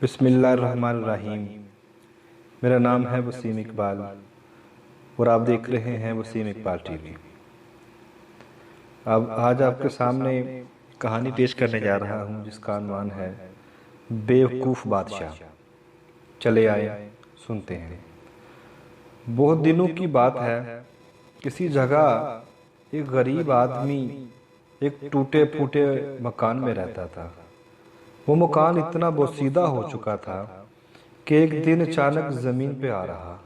بسم اللہ الرحمن الرحیم۔ میرا نام ہے وسیم اقبال اور آپ دیکھ رہے ہیں وسیم اقبال ٹی وی۔ اب آج آپ کے سامنے کہانی پیش کرنے جا رہا ہوں جس کا عنوان ہے بیوقوف بادشاہ۔ چلے آئے سنتے ہیں۔ بہت دنوں کی بات ہے، کسی جگہ ایک غریب آدمی ایک ٹوٹے پھوٹے مکان میں رہتا تھا۔ وہ مکان اتنا بوسیدہ ہو چکا تھا کہ ایک دن اچانک زمین پہ آ رہا۔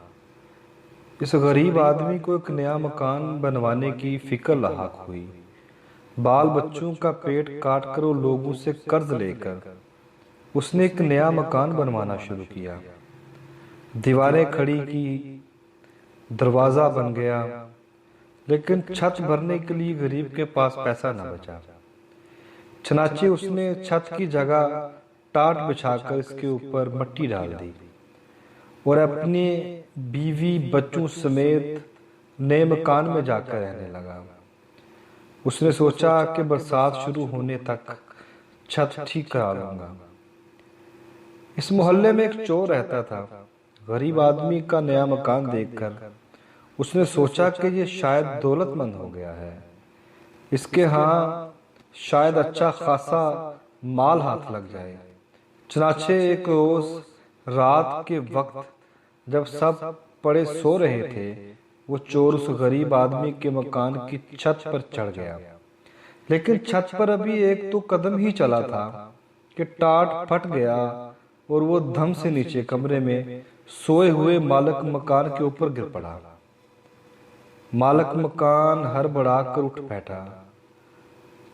اس غریب آدمی کو ایک نیا مکان بنوانے کی فکر لاحق ہوئی۔ بال بچوں کا پیٹ کاٹ کر اور لوگوں سے قرض لے کر اس نے ایک نیا مکان بنوانا شروع کیا۔ دیواریں کھڑی کی، دروازہ بن گیا، لیکن چھت بھرنے کے لیے غریب کے پاس پیسہ نہ بچا۔ چنانچہ اس نے چھت کی جگہ ٹاٹ بچھا کر اس کے اوپر مٹی ڈال دی اور اپنی بیوی بچوں سمیت نئے مکان میں جا کر رہنے لگا۔ اس نے سوچا کہ برسات شروع ہونے تک چھت ٹھیک کرا لوں گا۔ اس محلے میں ایک چور رہتا تھا۔ غریب آدمی کا نیا مکان دیکھ کر اس نے سوچا کہ یہ شاید دولت مند ہو گیا ہے، اس کے ہاں شاید اچھا خاصا مال ہاتھ لگ جائے۔ چنانچہ ایک روز رات کے وقت جب سب پڑے سو رہے تھے، وہ چور اس غریب آدمی کے مکان کی چھت پر چڑھ گیا۔ لیکن چھت پر ابھی ایک تو قدم ہی چلا تھا کہ ٹاٹ پھٹ گیا اور وہ دھم سے نیچے کمرے میں سوئے ہوئے مالک مکان کے اوپر گر پڑا۔ مالک مکان ہڑبڑا کر اٹھ بیٹھا،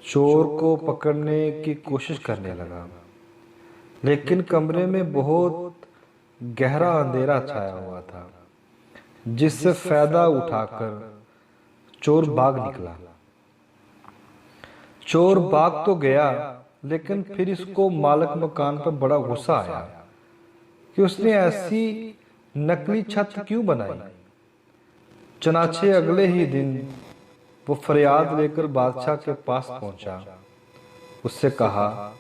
چور کو پکڑنے کی کوشش کرنے لگا، لیکن کمرے میں بہت گہرا اندھیرا چھایا ہوا تھا جس سے فائدہ اٹھا کر چور بھاگ نکلا۔ چور بھاگ تو گیا، لیکن پھر اس کو مالک مکان پر بڑا غصہ آیا کہ اس نے ایسی نکلی چھت کیوں بنائی۔ چنانچہ اگلے ہی دن وہ فریاد لے کر بادشاہ کے پاس پہنچا۔ اس سے کہا،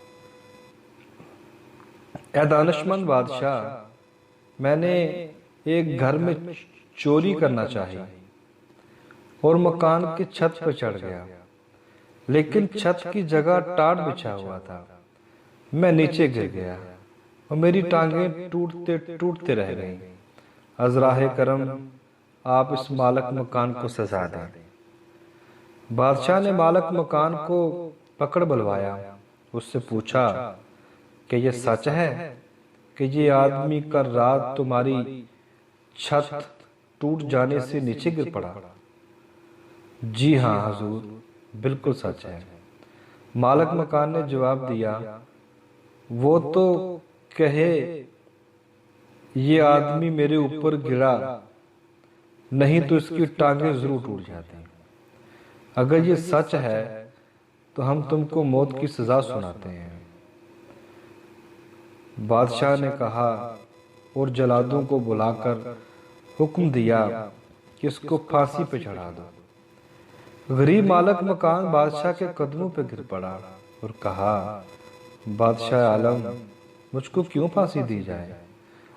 اے دانشمند بادشاہ، میں نے ایک گھر میں چوری کرنا چاہی اور مکان کی چھت پر چڑھ گیا، لیکن چھت کی جگہ ٹاٹ بچھا ہوا تھا۔ میں نیچے گر گیا اور میری ٹانگیں ٹوٹتے ٹوٹتے رہ گئیں۔ از راہ کرم آپ اس مالک مکان کو سزا دیں۔ بادشاہ نے مالک مکان کو پکڑ بلوایا، اس سے پوچھا کہ یہ سچ ہے کہ یہ آدمی کل رات تمہاری چھت ٹوٹ جانے سے نیچے گر پڑا؟ جی ہاں حضور، بالکل سچ ہے۔ مالک مکان نے جواب دیا، وہ تو کہے یہ آدمی میرے اوپر گرا، نہیں تو اس کی ٹانگیں ضرور ٹوٹ جاتی۔ اگر یہ سچ ہے تو ہم تم کو موت کی سزا سناتے ہیں۔ بادشاہ نے کہا اور جلادوں کو بلا کر حکم دیا کہ اس کو پھانسی پہ چڑھا دو۔ غریب مالک مکان بادشاہ کے قدموں پہ گر پڑا اور کہا، بادشاہ عالم، مجھ کو کیوں پھانسی دی جائے؟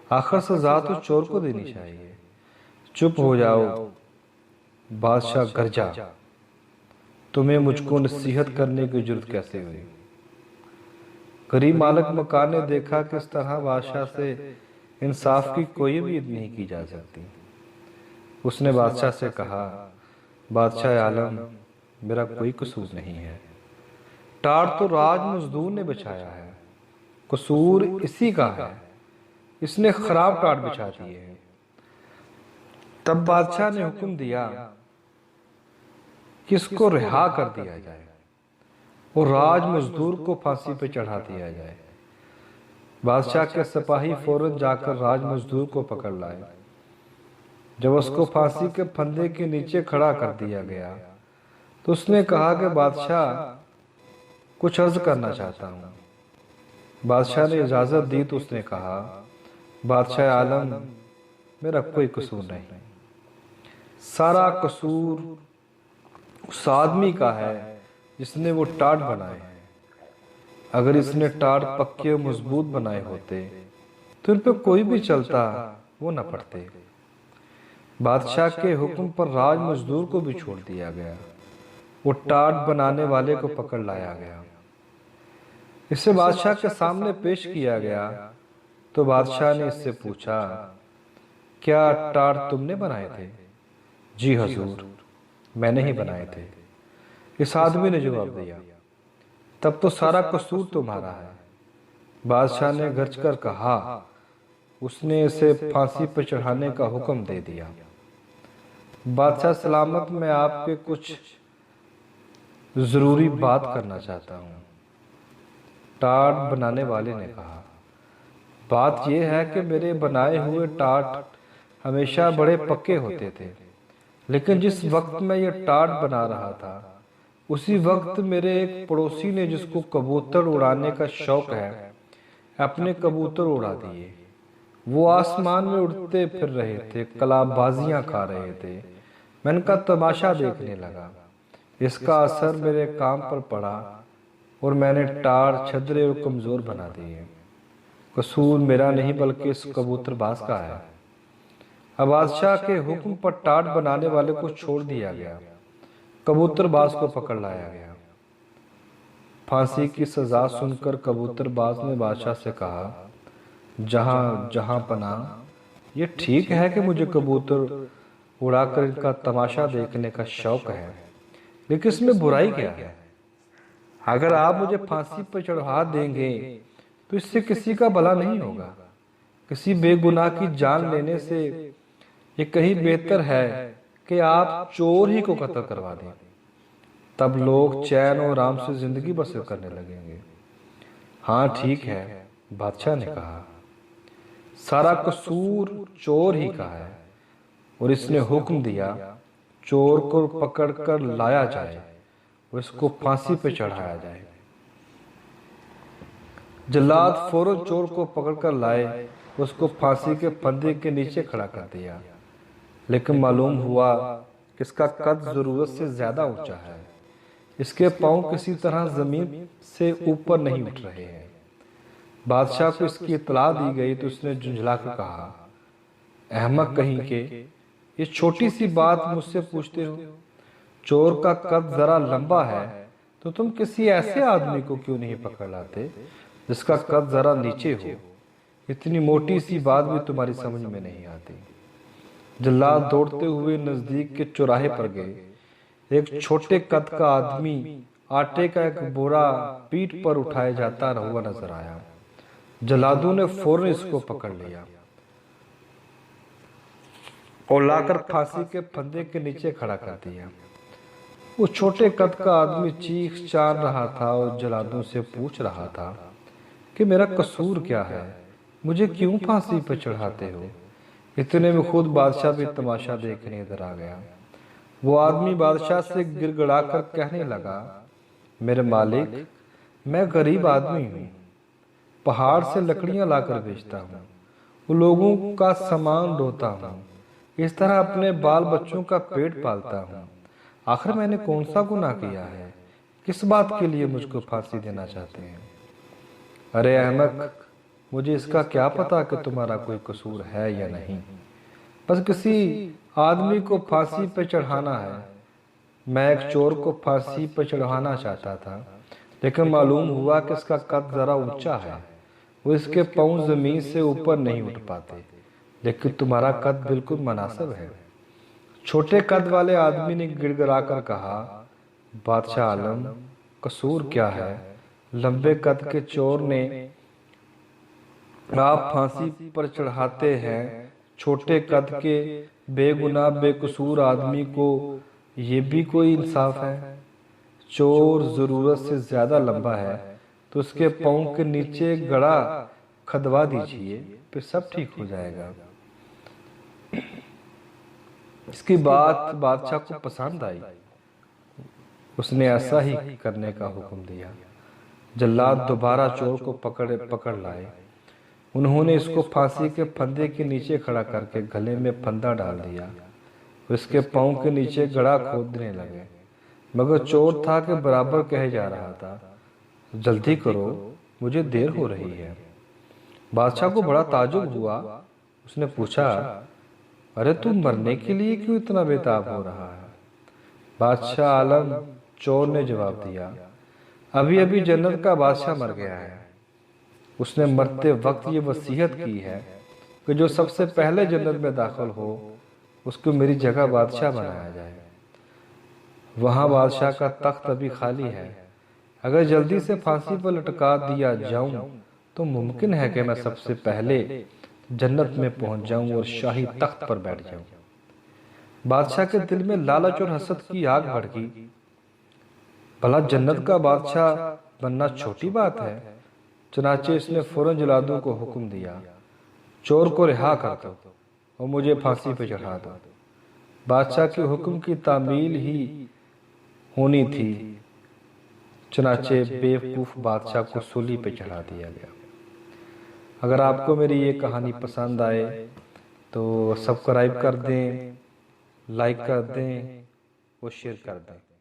آخر سزا تو چور کو دینی چاہیے۔ چپ ہو جاؤ، بادشاہ گرجا، تمہیں مجھ کو نصیحت کرنے کی جرت کیسے ہوئی؟ غریب مالک مکان نے دیکھا کہ اس طرح بادشاہ سے انصاف کی کوئی امید نہیں کی جا سکتی۔ اس نے بادشاہ سے کہا، بادشاہ عالم، میرا کوئی قصور نہیں ہے، ٹاٹ تو راج مزدور نے بچھایا ہے، قصور اسی کا ہے، اس نے خراب ٹاٹ بچھا دی ہے۔ تب بادشاہ نے حکم دیا کہ اس کو رہا کر دیا جائے اور راج مزدور کو پھانسی پہ چڑھا دیا جائے۔ بادشاہ کے سپاہی فوراً جا کر راج مزدور کو پکڑ لائے۔ جب اس کو پھانسی کے پھندے کے نیچے کھڑا کر دیا گیا تو اس نے کہا کہ بادشاہ، کچھ عرض کرنا چاہتا ہوں۔ بادشاہ نے اجازت دی تو اس نے کہا، بادشاہ عالم، میرا کوئی قصور نہیں، سارا قصور اس آدمی کا ہے جس نے وہ ٹاٹ بنائے ہیں۔ اگر اس نے ٹاٹ پکے و مضبوط بنائے ہوتے تو ان پہ کوئی بھی چلتا وہ نہ پڑتے۔ بادشاہ کے حکم پر راج مزدور کو بھی چھوڑ دیا گیا، وہ ٹاٹ بنانے والے کو پکڑ لایا گیا، اسے بادشاہ کے سامنے پیش کیا گیا۔ تو بادشاہ نے اس سے پوچھا، کیا ٹاٹ تم نے بنائے تھے؟ جی حضور، میں نے ہی بنائے تھے، اس آدمی نے جواب دیا۔ تب تو سارا قصور تمہارا ہے۔ بادشاہ نے گرج کر کہا، اس نے اسے پھانسی پر چڑھانے کا حکم دے دیا۔ بادشاہ سلامت، میں آپ کے کچھ ضروری بات کرنا چاہتا ہوں۔ ٹاٹ بنانے والے نے کہا، بات یہ ہے کہ میرے بنائے ہوئے ٹاٹ ہمیشہ بڑے پکے ہوتے تھے، لیکن جس وقت میں یہ ٹاٹ بنا رہا تھا اسی وقت میرے ایک پڑوسی نے، جس کو کبوتر اڑانے کا شوق ہے، اپنے کبوتر اڑا دیے۔ وہ آسمان میں اڑتے پھر رہے تھے، کلاب بازیاں کھا رہے تھے۔ میں ان کا تماشا دیکھنے لگا، اس کا اثر میرے کام پر پڑا اور میں نے ٹاٹ چھدرے اور کمزور بنا دیے۔ قصور میرا نہیں بلکہ اس کبوتر باز کا ہے۔ اب بادشاہ کے حکم پر ٹاٹ بنانے والے کو چھوڑ دیا گیا، کبوتر باز کو پکڑ لایا گیا۔ پھانسی کی سزا سن کر کبوتر باز نے بادشاہ سے کہا، جہاں پناہ، یہ ٹھیک ہے کہ مجھے کبوتر اڑا کر ان کا تماشا دیکھنے کا شوق ہے، لیکن اس میں برائی کیا ہے؟ اگر آپ مجھے پھانسی پر چڑھا دیں گے تو اس سے کسی کا بھلا نہیں ہوگا۔ کسی بے گناہ کی جان لینے سے یہ کہیں بہتر ہے کہ آپ چور ہی کو قتل کروا دیں، تب لوگ چین اور آرام سے زندگی بسر کرنے لگیں گے۔ ہاں ٹھیک ہے، بادشاہ نے کہا، سارا قصور چور ہی کا ہے، اور اس نے حکم دیا چور کو پکڑ کر لایا جائے اور اس کو پھانسی پہ چڑھایا جائے۔ جلاد فوراً چور کو پکڑ کر لائے، اس کو پھانسی کے پھندے کے نیچے کھڑا کر دیا، لیکن معلوم ہوا کہ اس کا قد ضرورت سے زیادہ اونچا ہے، اس کے پاؤں کسی طرح زمین سے اوپر نہیں اٹھ رہے ہیں۔ بادشاہ کو اس کی اطلاع دی گئی تو اس نے جھنجھلا کر کہا، احمق کہیں کے، یہ چھوٹی سی بات مجھ سے پوچھتے ہو؟ چور کا قد ذرا لمبا ہے تو تم کسی ایسے آدمی کو کیوں نہیں پکڑ لاتے جس کا قد ذرا نیچے ہو؟ اتنی موٹی سی بات بھی تمہاری سمجھ میں نہیں آتی۔ جلاد دوڑتے ہوئے نزدیک کے چوراہے پر گئے، ایک چھوٹے قد کا آدمی آٹے کا ایک بورا پیٹھ پر اٹھائے جاتا ہوا نظر آیا۔ جلادوں نے فوراً اس کو پکڑ لیا اور لا کر پھانسی کے پھندے کے نیچے کھڑا کر دیا۔ وہ چھوٹے قد کا آدمی چیخ چان رہا تھا اور جلادوں سے پوچھ رہا تھا کہ میرا قصور کیا ہے، مجھے کیوں پھانسی پہ چڑھاتے ہو؟ اتنے میں خود بادشاہ بھی تماشا دیکھنے ادھر آ گیا۔ وہ آدمی بادشاہ سے گر گڑا کر کہنے لگا، میرے مالک، میں غریب آدمی ہوں، پہاڑ سے لکڑیاں لا کر بیچتا ہوں، وہ لوگوں کا سامان ڈھوتا ہوں، اس طرح اپنے بال بچوں کا پیٹ پالتا ہوں۔ آخر میں نے کون سا گناہ کیا ہے؟ کس بات کے لیے مجھ کو پھانسی دینا چاہتے ہیں؟ ارے احمق، مجھے اس کا کیا پتا کہ تمہارا کوئی قصور ہے یا نہیں، بس کسی آدمی کو پھانسی پہ چڑھانا ہے۔ میں ایک چور کو پھانسی پہ چڑھانا چاہتا تھا، لیکن معلوم ہوا کہ اس کا قد ذرا اونچا ہے، وہ اس کے پاؤں زمین سے اوپر نہیں اٹھ پاتے، لیکن تمہارا قد بالکل مناسب ہے۔ چھوٹے قد والے آدمی نے گڑ گڑا کر کہا، بادشاہ عالم، قصور کیا ہے؟ لمبے قد کے چور نے آپ پھانسی پر چڑھاتے ہیں، چھوٹے قد کے بے گناہ بے قصور آدمی کو یہ بھی کوئی انصاف ہے؟ چور ضرورت سے زیادہ لمبا ہے تو اس کے پاؤں کے نیچے گڑا کھدوا دیجئے، پھر سب ٹھیک ہو جائے گا۔ اس کی بات بادشاہ کو پسند آئی، اس نے ایسا ہی کرنے کا حکم دیا۔ جلاد دوبارہ چور کو پکڑ لائے، انہوں نے اس کو پھانسی کے پھندے کے نیچے کھڑا کر کے گلے میں پھندا ڈال دیا اور اس کے پاؤں کے نیچے گڑا کھودنے لگے، مگر چور تھا کہ برابر کہے جا رہا تھا، جلدی کرو، مجھے دیر ہو رہی ہے۔ بادشاہ کو بڑا تعجب ہوا۔ اس نے پوچھا، ارے تم مرنے کے لیے کیوں اتنا بےتاب ہو رہا ہے؟ بادشاہ عالم چور نے جواب دیا، ابھی ابھی جنت کا بادشاہ مر گیا ہے۔ اس نے مرتے وقت یہ وصیت کی ہے کہ جو سب سے پہلے جنت میں داخل ہو اس کو میری جگہ بادشاہ بنایا جائے۔ وہاں بادشاہ کا تخت ابھی خالی ہے، اگر جلدی سے پھانسی پر لٹکا دیا جاؤں تو ممکن ہے کہ میں سب سے پہلے جنت میں پہنچ جاؤں اور شاہی تخت پر بیٹھ جاؤں۔ بادشاہ کے دل میں لالچ اور حسد کی آگ بھڑکی۔ بھلا جنت کا بادشاہ بننا چھوٹی بات ہے؟ چنانچہ اس نے فوراً جلادوں کو حکم دیا، چور کو رہا کر دو اور مجھے پھانسی پہ چڑھا دو۔ بادشاہ کے حکم کی تعمیل ہی ہونی تھی، چنانچہ بیوقوف بادشاہ کو سولی پہ چڑھا دیا گیا۔ اگر آپ کو میری یہ کہانی پسند آئے تو سبسکرائب کر دیں، لائک کر دیں اور شیئر کر دیں۔